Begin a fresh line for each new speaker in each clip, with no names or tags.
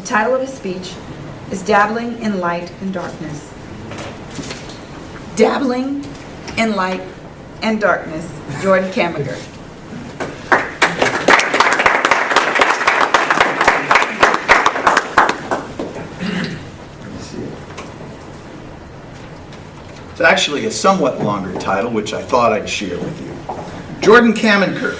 The title of his speech is Dabbling in Light and Darkness. Dabbling in Light and Darkness, Jordan Kamiker.
It's actually a somewhat longer title, which I thought I'd share with you. Jordan Kamiker.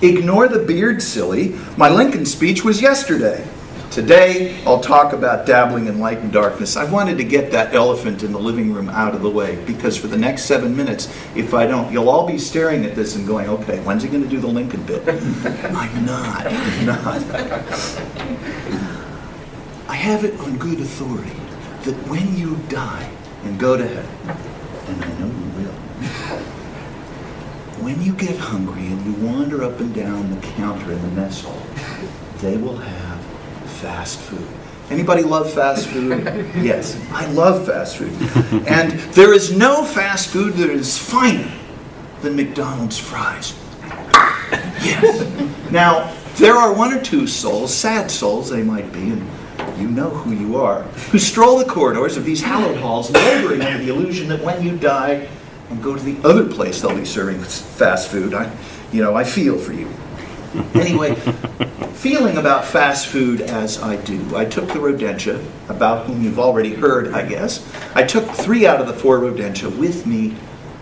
Ignore the beard, silly. My Lincoln speech was yesterday. Today, I'll talk about dabbling in light and darkness. I wanted to get that elephant in the living room out of the way, because for the next 7 minutes, if I don't, you'll all be staring at this and going, okay, when's he going to do the Lincoln bit? I'm not. I have it on good authority that when you die and go to heaven, and I know you will, when you get hungry and you wander up and down the counter in the mess hall, they will have fast food. Anybody love fast food? Yes, I love fast food. And there is no fast food that is finer than McDonald's fries. Yes. Now, there are one or two souls, sad souls they might be, and you know who you are, who stroll the corridors of these hallowed halls, laboring under the illusion that when you die and go to the other place they'll be serving fast food. I feel for you. Anyway, feeling about fast food as I do, I took the Rodentia, about whom you've already heard, I guess. I took 3 out of the 4 Rodentia with me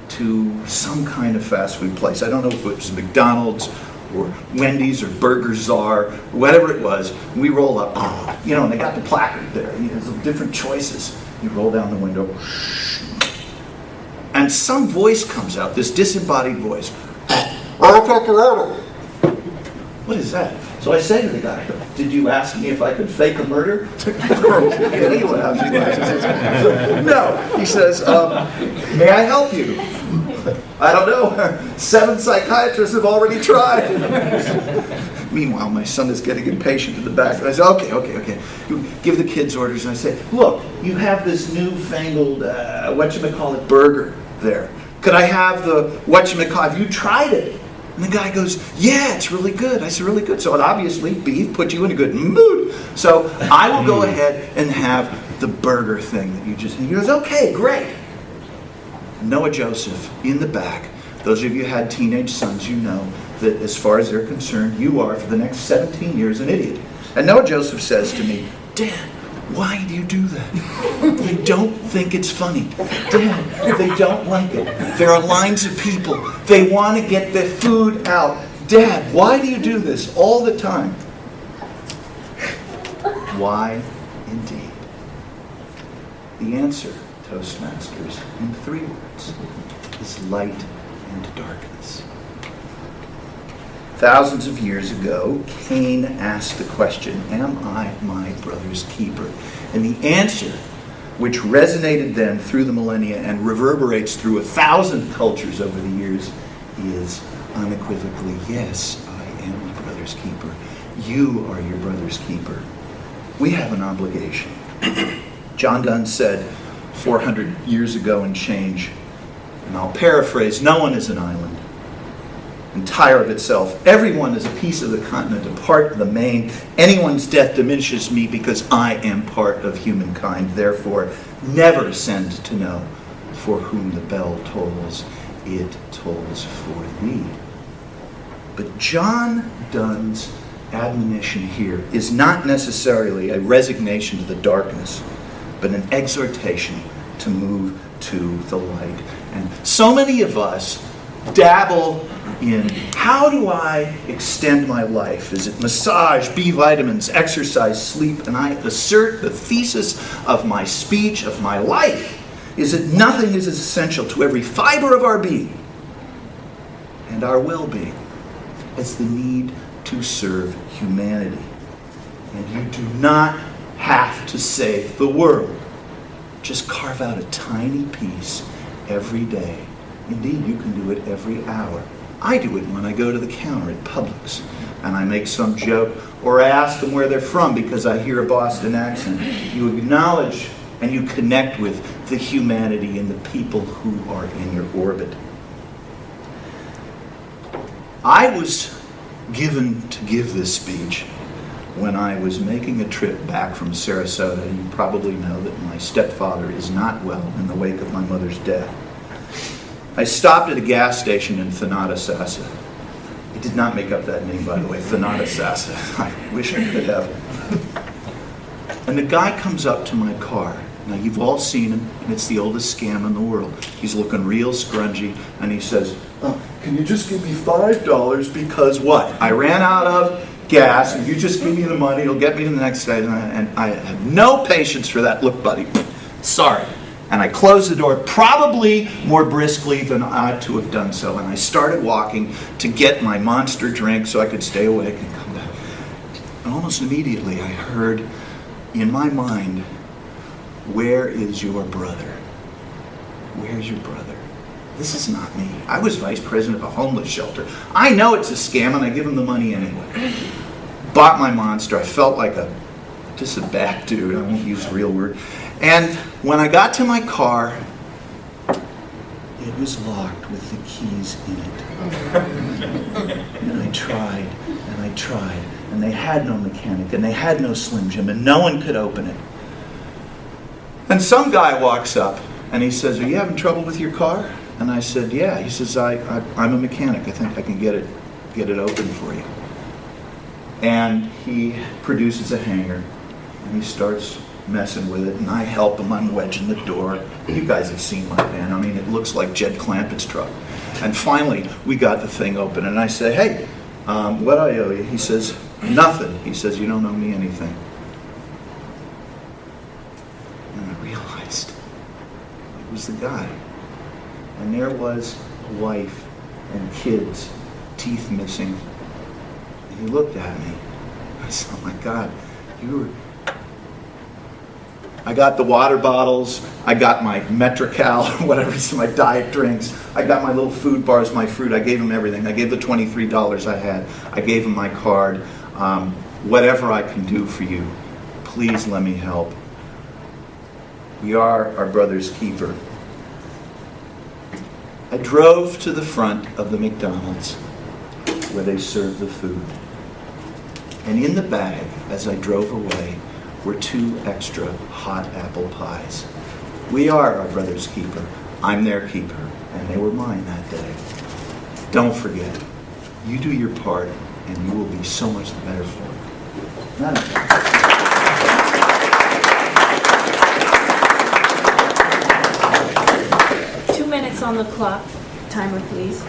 to some kind of fast food place. I don't know if it was McDonald's or Wendy's or Burger Czar, or whatever it was. We roll up, and they got the placard there. There's different choices. You roll down the window, and some voice comes out, this disembodied voice. I'll take your order. What is that? So I say to the guy, did you ask me if I could fake a murder? No. He says, may I help you? I don't know. 7 psychiatrists have already tried. Meanwhile, my son is getting impatient in the back. And I say, okay. You give the kids orders, and I say, look, you have this newfangled, burger there. Could I have the have you tried it? And the guy goes, yeah, it's really good. I said, really good. So obviously, beef put you in a good mood. So I will go ahead and have the burger thing that you just... And he goes, okay, great. Noah Joseph, in the back. Those of you who had teenage sons, you know that as far as they're concerned, you are, for the next 17 years, an idiot. And Noah Joseph says to me, Dad, why do you do that? They don't think it's funny. Dad, they don't like it. There are lines of people. They want to get their food out. Dad, why do you do this all the time? Why, indeed? The answer, Toastmasters, in 3 words, is light and darkness. Thousands of years ago, Cain asked the question, am I my brother's keeper? And the answer, which resonated then through the millennia and reverberates through 1,000 cultures over the years, is unequivocally, yes, I am my brother's keeper. You are your brother's keeper. We have an obligation. John Donne said 400 years ago and change, and I'll paraphrase, no one is an island, entire of itself. Everyone is a piece of the continent, a part of the main. Anyone's death diminishes me because I am part of humankind. Therefore, never send to know for whom the bell tolls. It tolls for thee. But John Donne's admonition here is not necessarily a resignation to the darkness, but an exhortation to move to the light. And so many of us dabble in, how do I extend my life? Is it massage, B vitamins, exercise, sleep? And I assert the thesis of my speech, of my life, is that nothing is as essential to every fiber of our being and our well-being as the need to serve humanity. And you do not have to save the world. Just carve out a tiny piece every day. Indeed, you can do it every hour. I do it when I go to the counter at Publix and I make some joke, or I ask them where they're from because I hear a Boston accent. You acknowledge and you connect with the humanity and the people who are in your orbit. I was given to give this speech when I was making a trip back from Sarasota. You probably know that my stepfather is not well in the wake of my mother's death. I stopped at a gas station in Thanatasasa. I did not make up that name, by the way, Thanatasasa. I wish I could have. And the guy comes up to my car. Now, you've all seen him, and it's the oldest scam in the world. He's looking real scrungy, and he says, "Oh, can you just give me $5 because what? I ran out of gas, and you just give me the money, it'll get me to the next day." And I have no patience for that. "Look, buddy, sorry." And I closed the door, probably more briskly than I ought to have done so, and I started walking to get my monster drink so I could stay awake and come back. And almost immediately I heard in my mind, "Where is your brother? Where's your brother?" This is not me. I was vice president of a homeless shelter. I know it's a scam, and I give him the money anyway. Bought my monster. I felt like just a bad dude. I won't use the real word. And when I got to my car, it was locked with the keys in it. And I tried, and I tried, and they had no mechanic, and they had no Slim Jim, and no one could open it. And some guy walks up, and he says, "Are you having trouble with your car?" And I said, "Yeah." He says, I'm a mechanic. I think I can get it open for you." And he produces a hanger, and he starts messing with it, and I help him. I'm wedging the door. You guys have seen my van. I mean, it looks like Jed Clampett's truck. And finally, we got the thing open, and I say, "Hey, what do I owe you?" He says, "Nothing." He says, "You don't owe me anything." And I realized it was the guy. And there was a wife and kids, teeth missing. And he looked at me. I said, "Oh my God, you were..." I got the water bottles, I got my Metrical, whatever, my diet drinks, I got my little food bars, my fruit, I gave him everything. I gave the $23 I had, I gave him my card. Whatever I can do for you, please let me help. We are our brother's keeper. I drove to the front of the McDonald's where they serve the food. And in the bag, as I drove away, were 2 extra hot apple pies. We are our brother's keeper. I'm their keeper, and they were mine that day. Don't forget, you do your part, and you will be so much the better for it. None of that.
2 minutes on the clock. Timer, please.